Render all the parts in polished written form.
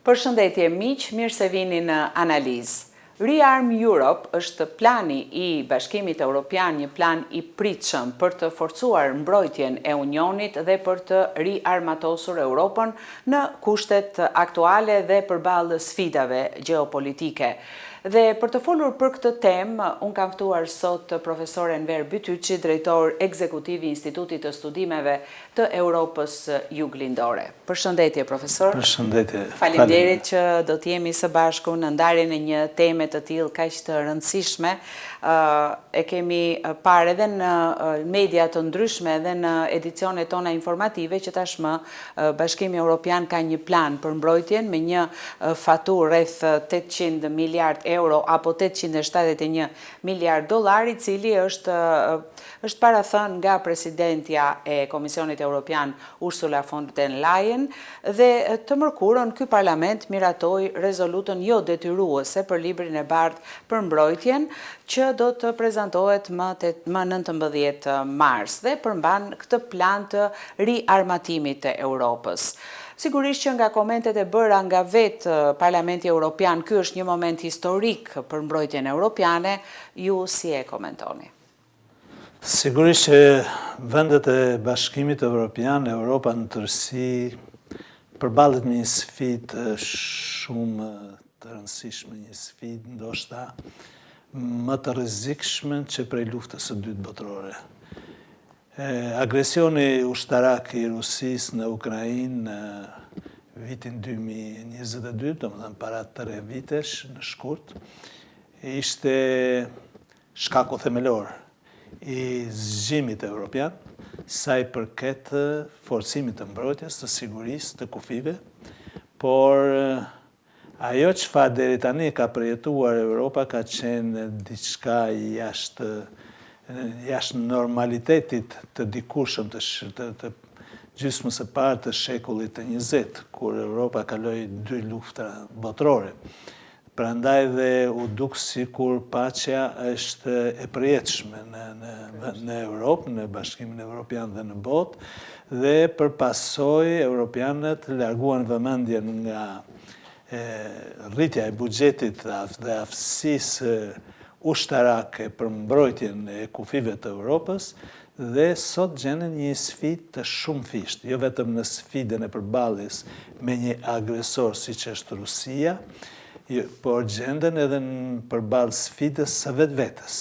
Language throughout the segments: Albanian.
Përshëndetje miq, mirë se vini në analizë. Rearm Europe është plani i Bashkimit Evropian, një plan i pritshëm për të forcuar mbrojtjen e Unionit dhe për të riarmatosur Europën në kushtet aktuale dhe përballë sfidave gjeopolitike. Dhe për të folur për këtë temë, unë kam ftuar sot profesor Enver Bytyçi, drejtor ekzekutiv i Institutit të Studimeve të Europës Juglindore. Përshëndetje, profesor. Përshëndetje. Faleminderit që do të jemi së bashku në ndarjen e një teme të tillë kaq të rëndësishme. E kemi parë edhe në media të ndryshme edhe në edicionet tona informative që tashmë Bashkimi Evropian ka një plan për mbrojtjen me një faturë rreth 800 miliard euro apo 871 miliard dollar, i cili është parathënë nga presidentja e Komisionit Evropian Ursula von der Leyen, dhe të mërkurën ky parlament miratoi rezolutën jo detyruese për librin e bardhë për mbrojtjen, që do të prezantohet më 19 mars dhe përmban këtë plan të riarmatimit të Europës. Sigurisht që nga komentet e bëra nga vetë Parlamenti Evropian, ky është një moment historik për mbrojtjen europiane, ju si e komentoni? Sigurisht që vendet e Bashkimit Evropian, Europa në tërësi, përballet me një sfidë shumë të rëndësishme, një sfidë ndoshta më të rrezikshme që prej luftës së dytë botërore. Agresioni ushtarak i Rusisë në Ukrainë në vitin 2022, domethënë para 3 vitesh në shkurt, ishte shkaku themelor i zgjimit evropian, sa i përket forcimit të mbrojtjes, të sigurisë, të kufive, por ajo çfarë deri tani ka përjetuar Europa ka qenë diçka jashtë normalitetit të dikurshëm të gjysmës së parë të shekullit të 20, kur Europa kaloi 2 luftra botërore. Prandaj dhe u duk sikur paqja është e përjetshme në Europë, në Bashkimin Evropian dhe në botë, dhe për pasojë europianët larguan vëmendjen nga rritja e buxhetit dhe aftësisë ushtarake për mbrojtjen e kufive të Europës, dhe sot gjenden një sfidë të shumëfishtë, jo vetëm në sfidën e përballjes me një agresor siç është Rusia, por gjenden edhe në përballë sfidës së vetvetes.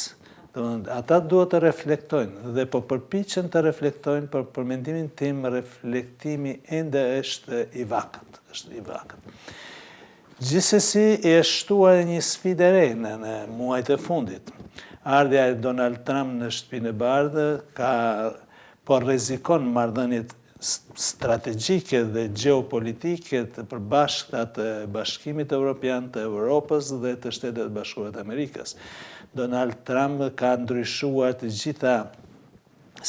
Ata duhet të reflektojnë dhe po përpiqen të reflektojnë, por për mendimin tim reflektimi ende është i vakët. Gjithsesi është shtuar një sfidë e re në muajt e fundit. Ardhja e Donald Trump në Shtëpinë e Bardhë po rrezikon marrëdhëniet strategjike dhe gjeopolitike të përbashkëta të Bashkimit Evropian, të Europës dhe të Shtetet Bashkuara të Amerikës. Donald Trump ka ndryshuar të gjitha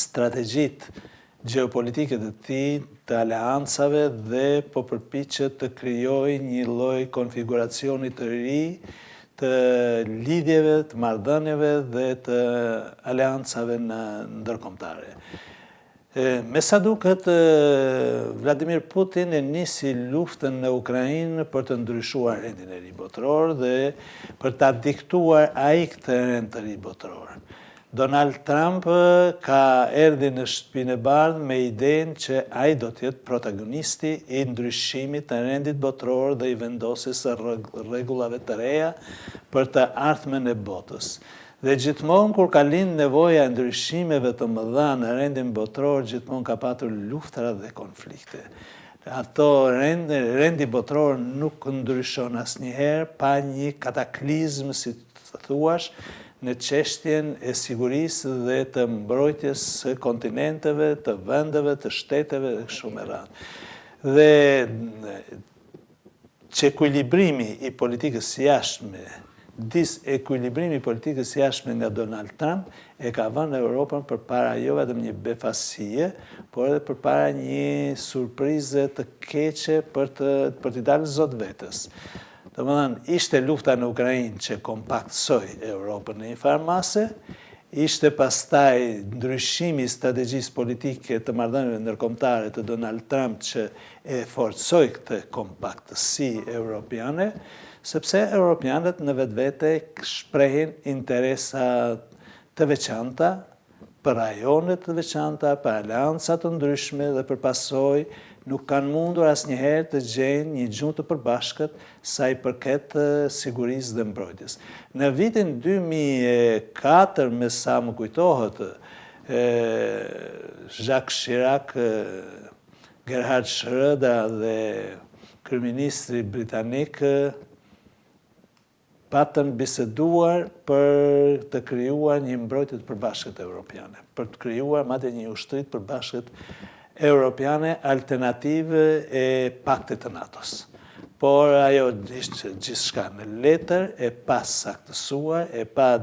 strategjitë gjeopolitike të tij, të aleancave, dhe po përpiqet të krijojë një lloj konfiguracioni të ri të lidhjeve, të marrëdhënieve dhe të aleancave ndërkombëtare. Me sa duket, Vladimir Putin e nisi luftën në Ukrainë për të ndryshuar rendin e ri botëror dhe për ta diktuar ai këtë rend të ri botëror. Donald Trump erdhi në Shtëpinë e Bardhë me idenë që ai do të jetë protagonisti i ndryshimit të rendit botëror dhe i vendosjes së rregullave të reja për të ardhmen e botës. Dhe gjithmonë kur ka lindë nevoja e ndryshimeve të mëdha në rendin botëror, gjithmonë ka patur luftra dhe konflikte. Rendi botëror nuk ndryshon asnjëherë pa një kataklizm, si të thuash, në çështjen e sigurisë dhe të mbrojtjes së kontinenteve, të vendeve, të shteteve dhe kështu me radhë. Dhe çekuilibrimi i politikës jashtme, disekuilibrimi i politikës jashtme nga Donald Trump e ka vënë Europën përpara jo vetëm një befasie, por edhe përpara një surprize të keqe për t'i dalë zot vetës. Domethënë, ishte lufta në Ukrainë që kompaktësoi Europën në një farë mase, ishte pastaj ndryshimi i strategjisë politike të marrëdhënieve ndërkombëtare të Donald Trump që e forcoi këtë kompaktësi europiane, sepse europianët në vetvete shprehin interesa të veçanta për rajonet të veçanta, për aleanca të ndryshme dhe për pasojë nuk kanë mundur asnjëherë të gjejnë një gjuhë të përbashkët sa i përket sigurisë dhe mbrojtjes. Në vitin 2004, me sa më kujtohet, Jacques Chirac, Gerhard Schröder dhe kryeministri britanik patën biseduar për të krijuar një mbrojtje të përbashkët europiane, për të krijuar madje një ushtri të përbashkët europiane alternative e paktit të NATO-s. Por ajo ishte gjithçka në letër, e pa saktësuar, e pa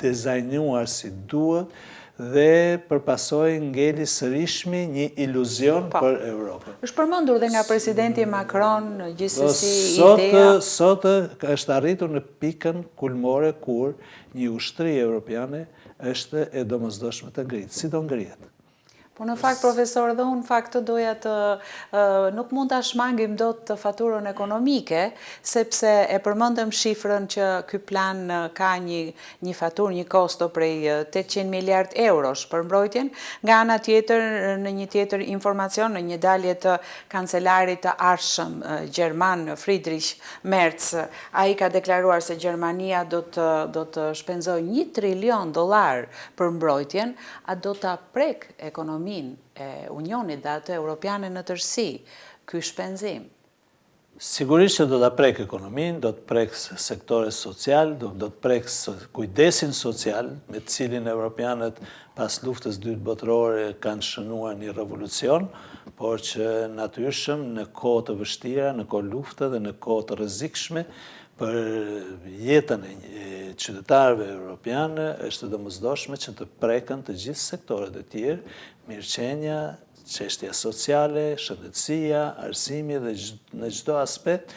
dizajnuar si duhet dhe përpasoi ngeli sërishmi një iluzion për Europën. Është përmendur dhe nga presidenti Macron gjithsesi ideja. Sot është arritur në pikën kulmore kur një ushtri europiane është e domosdoshme të ngrihet. Si do ngrihet? Po në fakt, profesor, dhe unë fakt doja të nuk mund të shmangim dot të faturën ekonomike, sepse e përmendëm shifrën që ky plan ka një faturë, një kosto prej 800 miliard eurosh për mbrojtjen. Nga ana tjetër, në një tjetër informacion, në një dalje të kancelarit të arshëm gjerman Friedrich Merz, ai ka deklaruar se Gjermania do të shpenzojë $1 trilion për mbrojtjen, a do ta prek ekonominë e Unionit dhe atë europiane në tërësi, ky shpenzim? Sigurisht që do të prek ekonominë, do të prek sektore social, do të prek kujdesin social, me cilin europianët pas luftës dytë botërore kanë shënuar një revolucion, por që natyrshëm në kohë të vështira, në kohë lufte dhe në kohë të rrezikshme për jetën e qytetarëve europianë, është domosdoshme që të preken të gjithë sektorët e tjerë, mirëqenia, çështja sociale, shëndetësia, arsimi dhe në çdo aspekt,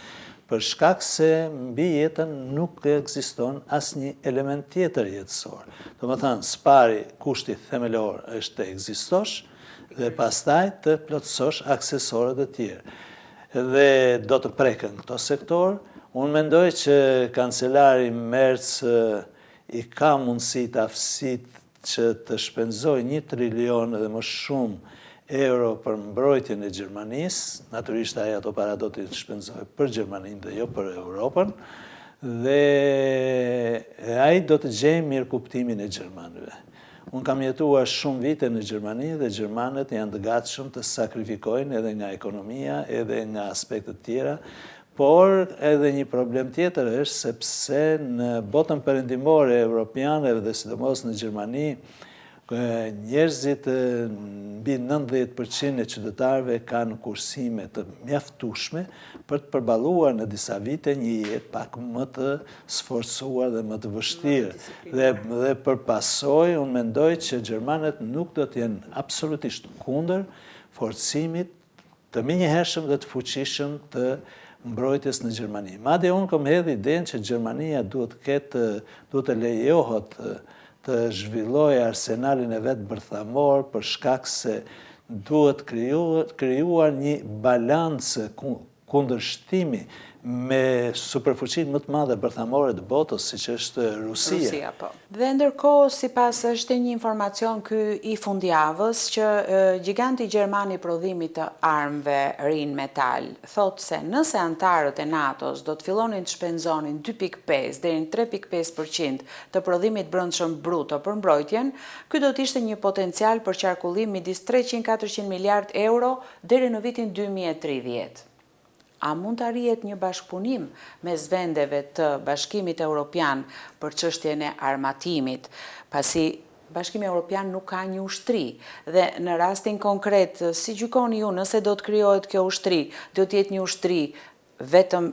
për shkak se mbi jetën nuk ekziston asnjë element tjetër jetësor. Domethënë, spari kushti themelor është të ekzistosh dhe pastaj të plotësosh aksesorët e tjerë. Dhe do të preken këto sektor. Unë mendoj që kancelari Merz i ka mundësitë, aftësitë që të shpenzojë 1 trilion dhe më shumë euro për mbrojtjen e Gjermanisë, natyrisht ai ato para do të shpenzojë për Gjermaninë dhe jo për Europën, dhe ai do të gjejë mirë kuptimin e gjermanëve. Unë kam jetuar shumë vite në Gjermani dhe gjermanët janë të gatshëm të sakrifikojnë edhe nga ekonomia, edhe nga aspektet tjera, por edhe një problem tjetër është sepse në botën perëndimore europiane dhe sidomos në Gjermani, njerëzit mbi 90% e qytetarëve kanë kursime të mjaftueshme për të përballuar në disa vite një jetë pak më të sforcuar dhe më të vështirë. Dhe për pasojë, unë mendoj që gjermanët nuk do të jenë absolutisht kundër forcimit të menjëhershëm dhe të fuqishëm të mbrojtjes në Gjermani. Madje unë kam hedhur idenë që Gjermania duhet të lejohet të zhvillojë arsenalin e vet bërthamor për shkak se duhet krijuar një balancë kundërshtimi me superfuqinë më të madhe bërthamore të botës, siç është Rusia. Po. Dhe ndërkohë, sipas është një informacion ky i fundjavës që giganti gjerman i prodhimit të armëve Rheinmetall thotë se nëse antarët e NATO-s do të fillonin të shpenzonin 2.5 deri në 3.5% të prodhimit brendshëm bruto për mbrojtjen, ky do të ishte një potencial për qarkullim midis 300-400 miliard euro deri në vitin 2030. A mund të arrihet një bashkëpunim mes vendeve të Bashkimit Evropian për çështjen e armatimit, pasi Bashkimi Evropian nuk ka një ushtri dhe në rastin konkret, si gjykoni ju nëse do të krijohet kjo ushtri, do të jetë një ushtri vetëm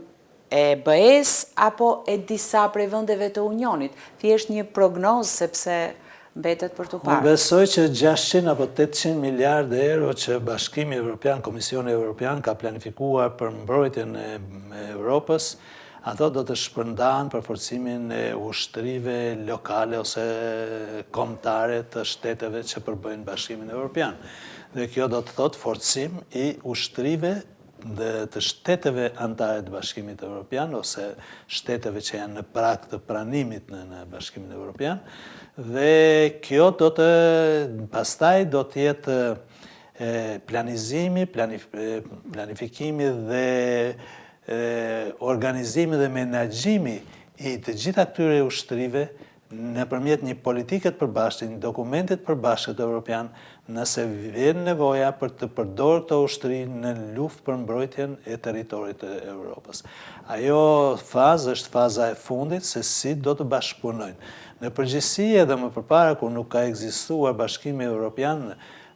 e BE-s apo e disa prej vendeve të Unionit? Thjesht një prognozë sepse mbetet për të parë. Unë besoj që 600 apo 800 miliardë euro që Bashkimi Evropian, Komisioni Evropian ka planifikuar për mbrojtjen e Europës, ato do të shpërndahen për forcimin e ushtrive lokale ose kombëtare të shteteve që përbëjnë Bashkimin Evropian. Dhe kjo do të thotë forcim i ushtrive dhe të shteteve antare të Bashkimit Evropian ose shteteve që janë në prag të pranimit në Bashkimin Evropian, dhe kjo pastaj do të jetë planizimi, planifikimi dhe organizimi dhe menaxhimi i të gjitha këtyre ushtrive nëpërmjet një politike të përbashkët, një dokumente të përbashkët evropian, nëse vjen nevoja për të përdorur këto ushtri në luftë për mbrojtjen e territorit të Evropës. Ajo fazë është faza e fundit se si do të bashkëpunojnë. Në përgjithësi edhe më përpara kur nuk ka ekzistuar Bashkimi Evropian,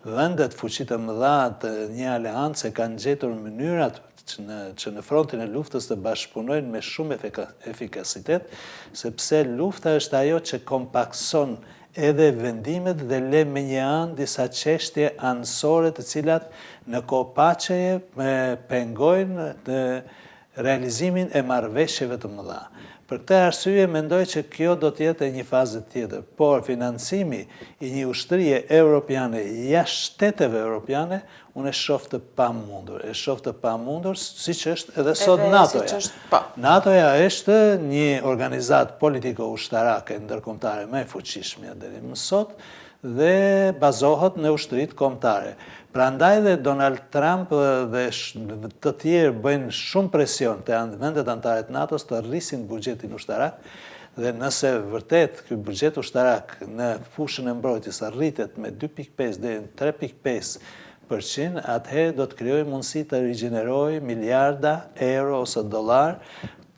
vendet fuqitë të mëdha të një aleance kanë gjetur mënyrat që në frontin e luftës të bashkëpunojnë me shumë efikasitet, sepse lufta është ajo që kompakson edhe vendimet dhe le me një anë disa çështje anësore të cilat në kohë paçeje pengojnë realizimin e marrëveshjeve të mëdha. Për këtë arsye mendoj që kjo do të jetë një fazë tjetër, por financimi i një ushtrie europiane jashtë shteteve europiane, unë e shoh të pamundur. E shoh të pamundur siç është edhe sot NATO-ja. NATO-ja është një organizatë politiko-ushtarake ndërkombëtare më e fuqishme deri më sot dhe bazohet në ushtritë kombëtare. Prandaj dhe Donald Trump dhe të tjerë bëjnë shumë presion të vendet antare të NATO-s të rrisin buxhetin ushtarak, dhe nëse vërtet ky buxhet ushtarak në fushën e mbrojtjes rritet me 2.5 deri në 3.5%, atëherë do të krijojë mundësi të rigjenerojë miliarda euro ose dollar,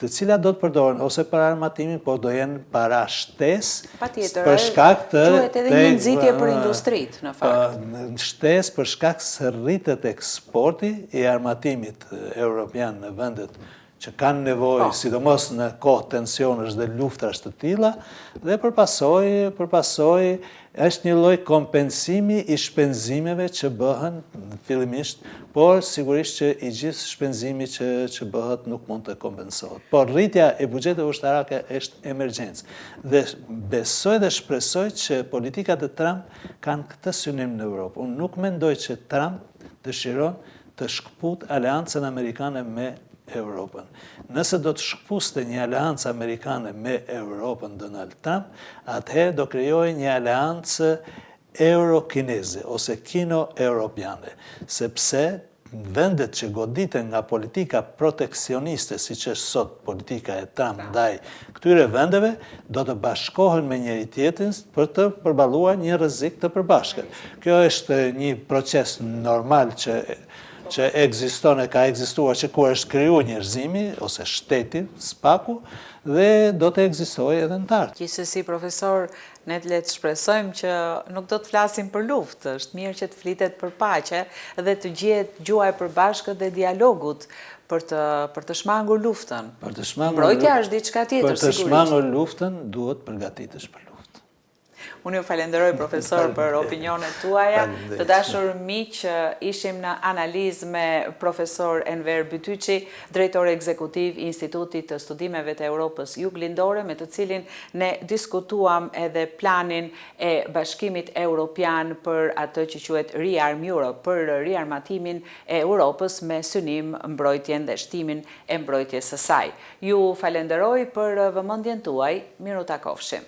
të cilat do të përdoren ose për armatimin, por do jenë para shtesë për shkak të quhet edhe një nxitje për industritë në fakt. Shtesë për shkak se rritet eksporti i armatimit europian në vendet që kanë nevojë, sidomos në kohë tensionesh dhe luftrash të tilla, dhe për pasojë është një lloj kompensimi i shpenzimeve që bëhen fillimisht, por sigurisht që i gjithë shpenzimi që bëhet nuk mund të kompensohet. Por rritja e buxhetit ushtarake është emergjencë. Dhe besoj dhe shpresoj që politikat e Trump kanë këtë synim në Europë. Unë nuk mendoj që Trump dëshiron të shkput aleancën amerikane me Europën. Nëse do të shkpuste një aleancë amerikane me Europën Donald Trump, atëherë do krijojë një aleancë euro-kineze ose kino-europiane, sepse vendet që goditen nga politika proteksioniste, siç është sot politika e Trump ndaj këtyre vendeve, do të bashkohen me njëri tjetrin për të përballuar një rrezik të përbashkët. Kjo është një proces normal që ekziston e ka ekzistuar që kur është krijuar njerëzimi ose shteti, spaku, dhe do të ekzistojë edhe në të ardhmen. Gjithsesi, profesor, ne le të shpresojmë që nuk do të flasim për luftë, është mirë që të flitet për paqe dhe të gjehet gjuha e përbashkët dhe dialogut për të shmangur luftën. Mbrojtja është diçka tjetër, sigurisht. Për të shmangur luftën duhet përgatitesh për luftë. Unë ju falenderoj, profesor, për opinionet tuaja. Të dashur miq, ishim në analizë me profesor Enver Bytyçi, drejtor ekzekutiv i Institutit të Studimeve të Europës Juglindore, me të cilin ne diskutuam edhe planin e Bashkimit Evropian për atë që quhet Rearm Europe, për riarmatimin e Europës me synim mbrojtjen dhe shtimin e mbrojtjes së saj. Ju falenderoj për vëmendjen tuaj. Miru takofshim.